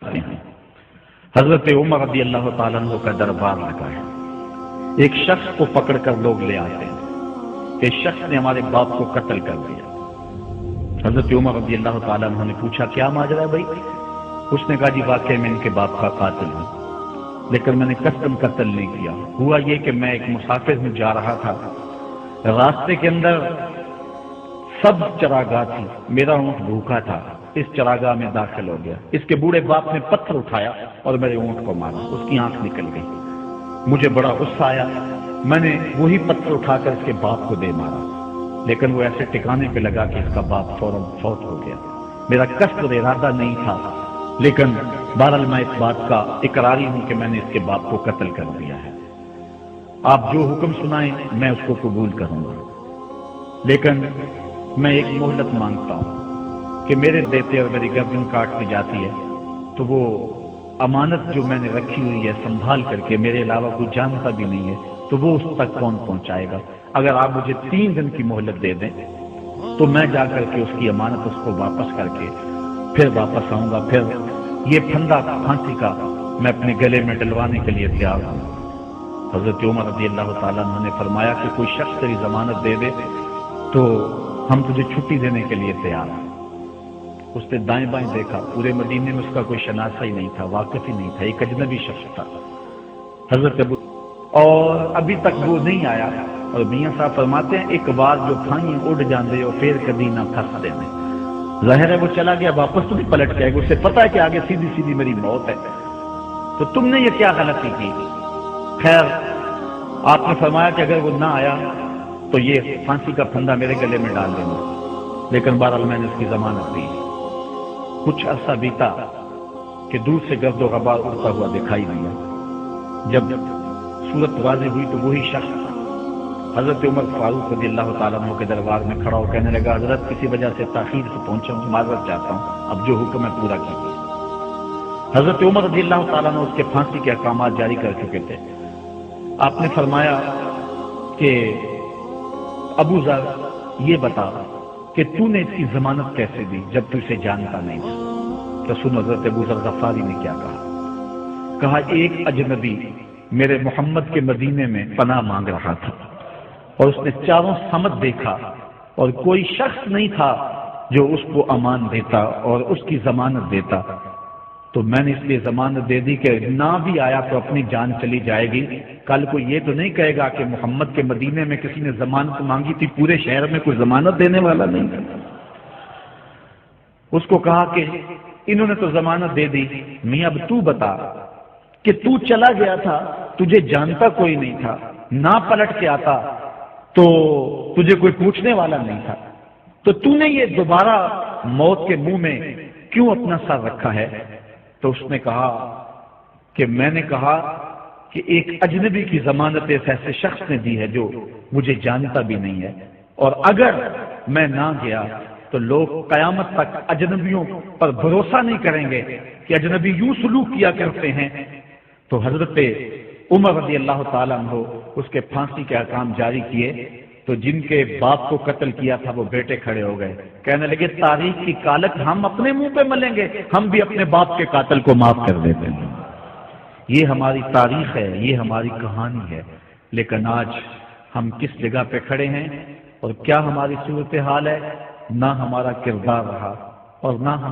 حضرت عمر رضی اللہ تعالیٰ عنہ کا دربار لگا ہے. ایک شخص کو پکڑ کر لوگ لے آتے ہیں کہ شخص نے ہمارے باپ کو قتل کر دیا. حضرت عمر رضی اللہ تعالیٰ عنہ نے پوچھا کیا ماجرا ہے بھائی؟ اس نے کہا جی واقعی میں ان کے باپ کا قاتل ہوں، لیکن میں نے قتل نہیں کیا. ہوا یہ کہ میں ایک مسافر میں جا رہا تھا، راستے کے اندر سب چراگاہ تھی، میرا اونٹ بھوکا تھا، اس چراگاہ میں داخل ہو گیا. اس کے بوڑھے باپ نے پتھر اٹھایا اور میرے اونٹ کو مارا، اس کی آنکھ نکل گئی. مجھے بڑا غصہ آیا، میں نے وہی پتھر اٹھا کر اس کے باپ کو دے مارا، لیکن وہ ایسے ٹکانے پہ لگا کہ اس کا باپ فوراً فوت ہو گیا. میرا قصد اور ارادہ نہیں تھا، لیکن بہرحال میں اس بات کا اقراری ہوں کہ میں نے اس کے باپ کو قتل کر دیا ہے. آپ جو حکم سنائیں میں اس کو قبول کروں گا، لیکن میں ایک مہلت مانگتا ہوں کہ میرے دیتے اور میری گردن کاٹ دی جاتی ہے تو وہ امانت جو میں نے رکھی ہوئی ہے سنبھال کر کے، میرے علاوہ کوئی جانتا بھی نہیں ہے، تو وہ اس تک کون پہنچائے گا؟ اگر آپ مجھے 3 دن کی مہلت دے دیں تو میں جا کر کے اس کی امانت اس کو واپس کر کے پھر واپس آؤں گا. پھر یہ پھندا پھانسی کا میں اپنے گلے میں ڈلوانے کے لیے تیار ہوں. حضرت عمر رضی اللہ تعالیٰ عنہ نے فرمایا کہ کوئی شخص تیری ضمانت دے دے تو ہم تجھے چھٹی دینے کے لیے تیار ہیں. اس نے دائیں بائیں دیکھا، پورے مدینے میں اس کا کوئی شناسہ ہی نہیں تھا، واقف ہی نہیں تھا، ایک اجنبی شخص تھا حضرت ابو، اور ابھی تک وہ نہیں آیا. اور میاں صاحب فرماتے ہیں ایک بار جو کھائیں اڑ جاندے ہو پھر کبھی نہ پھنس دینے. ظاہر ہے وہ چلا گیا، واپس تو نہیں پلٹ کے آئے گا، اسے پتا ہے کہ آگے سیدھی سیدھی میری موت ہے، تو تم نے یہ کیا غلطی کی؟ خیر آپ نے فرمایا کہ اگر وہ نہ آیا تو یہ پھانسی کا پھندا میرے گلے میں ڈال دینا، لیکن بہرحال میں نے اس کی ضمانت دی. کچھ عرصہ بیتا کہ دور سے گرد و غبار اڑتا ہوا دکھائی دیا. جب صورت واضح ہوئی تو وہی شخص حضرت عمر فاروق رضی اللہ تعالیٰ عنہ کے دربار میں کھڑا ہو کہنے لگا حضرت کسی وجہ سے تاخیر سے پہنچا ہوں، معذرت چاہتا ہوں، اب جو حکم ہے پورا کیجیے. حضرت عمر رضی اللہ تعالیٰ عنہ اس کے پھانسی کے احکامات جاری کر چکے تھے. آپ نے فرمایا کہ ابو ذر یہ بتا کہ تو نے اس کی ضمانت کیسے دی جب تو اسے جانتا نہیں تھا؟ تو سن حضرت ابو ذر غفاری نے کیا کہا ایک اجنبی میرے محمد کے مدینے میں پناہ مانگ رہا تھا اور اس نے چاروں سمت دیکھا اور کوئی شخص نہیں تھا جو اس کو امان دیتا اور اس کی ضمانت دیتا، تو میں نے اس لیے ضمانت دے دی کہ نہ بھی آیا تو اپنی جان چلی جائے گی. کل کو یہ تو نہیں کہے گا کہ محمد کے مدینے میں کسی نے ضمانت مانگی تھی، پورے شہر میں کوئی ضمانت دینے والا نہیں تھا. اس کو کہا کہ انہوں نے تو ضمانت دے دی، میاں اب تو بتا کہ تو چلا گیا تھا، تجھے جانتا کوئی نہیں تھا، نہ پلٹ کے آتا تو تجھے کوئی پوچھنے والا نہیں تھا، تو نے یہ دوبارہ موت کے منہ میں کیوں اپنا سر رکھا ہے؟ تو اس نے کہا کہ میں نے کہا کہ ایک اجنبی کی ضمانت ایک ایسے شخص نے دی ہے جو مجھے جانتا بھی نہیں ہے، اور اگر میں نہ گیا تو لوگ قیامت تک اجنبیوں پر بھروسہ نہیں کریں گے کہ اجنبی یوں سلوک کیا کرتے ہیں. تو حضرت عمر رضی اللہ تعالیٰ عنہ اس کے پھانسی کے احکام جاری کیے. تو جن کے باپ کو قتل کیا تھا وہ بیٹے کھڑے ہو گئے، کہنے لگے تاریخ کی کالک ہم اپنے منہ پہ ملیں گے، ہم بھی اپنے باپ کے قاتل کو معاف کر دیتے ہیں. یہ ہماری تاریخ ہے، یہ ہماری کہانی ہے. لیکن آج ہم کس جگہ پہ کھڑے ہیں اور کیا ہماری صورتحال ہے؟ نہ ہمارا کردار رہا اور نہ ہم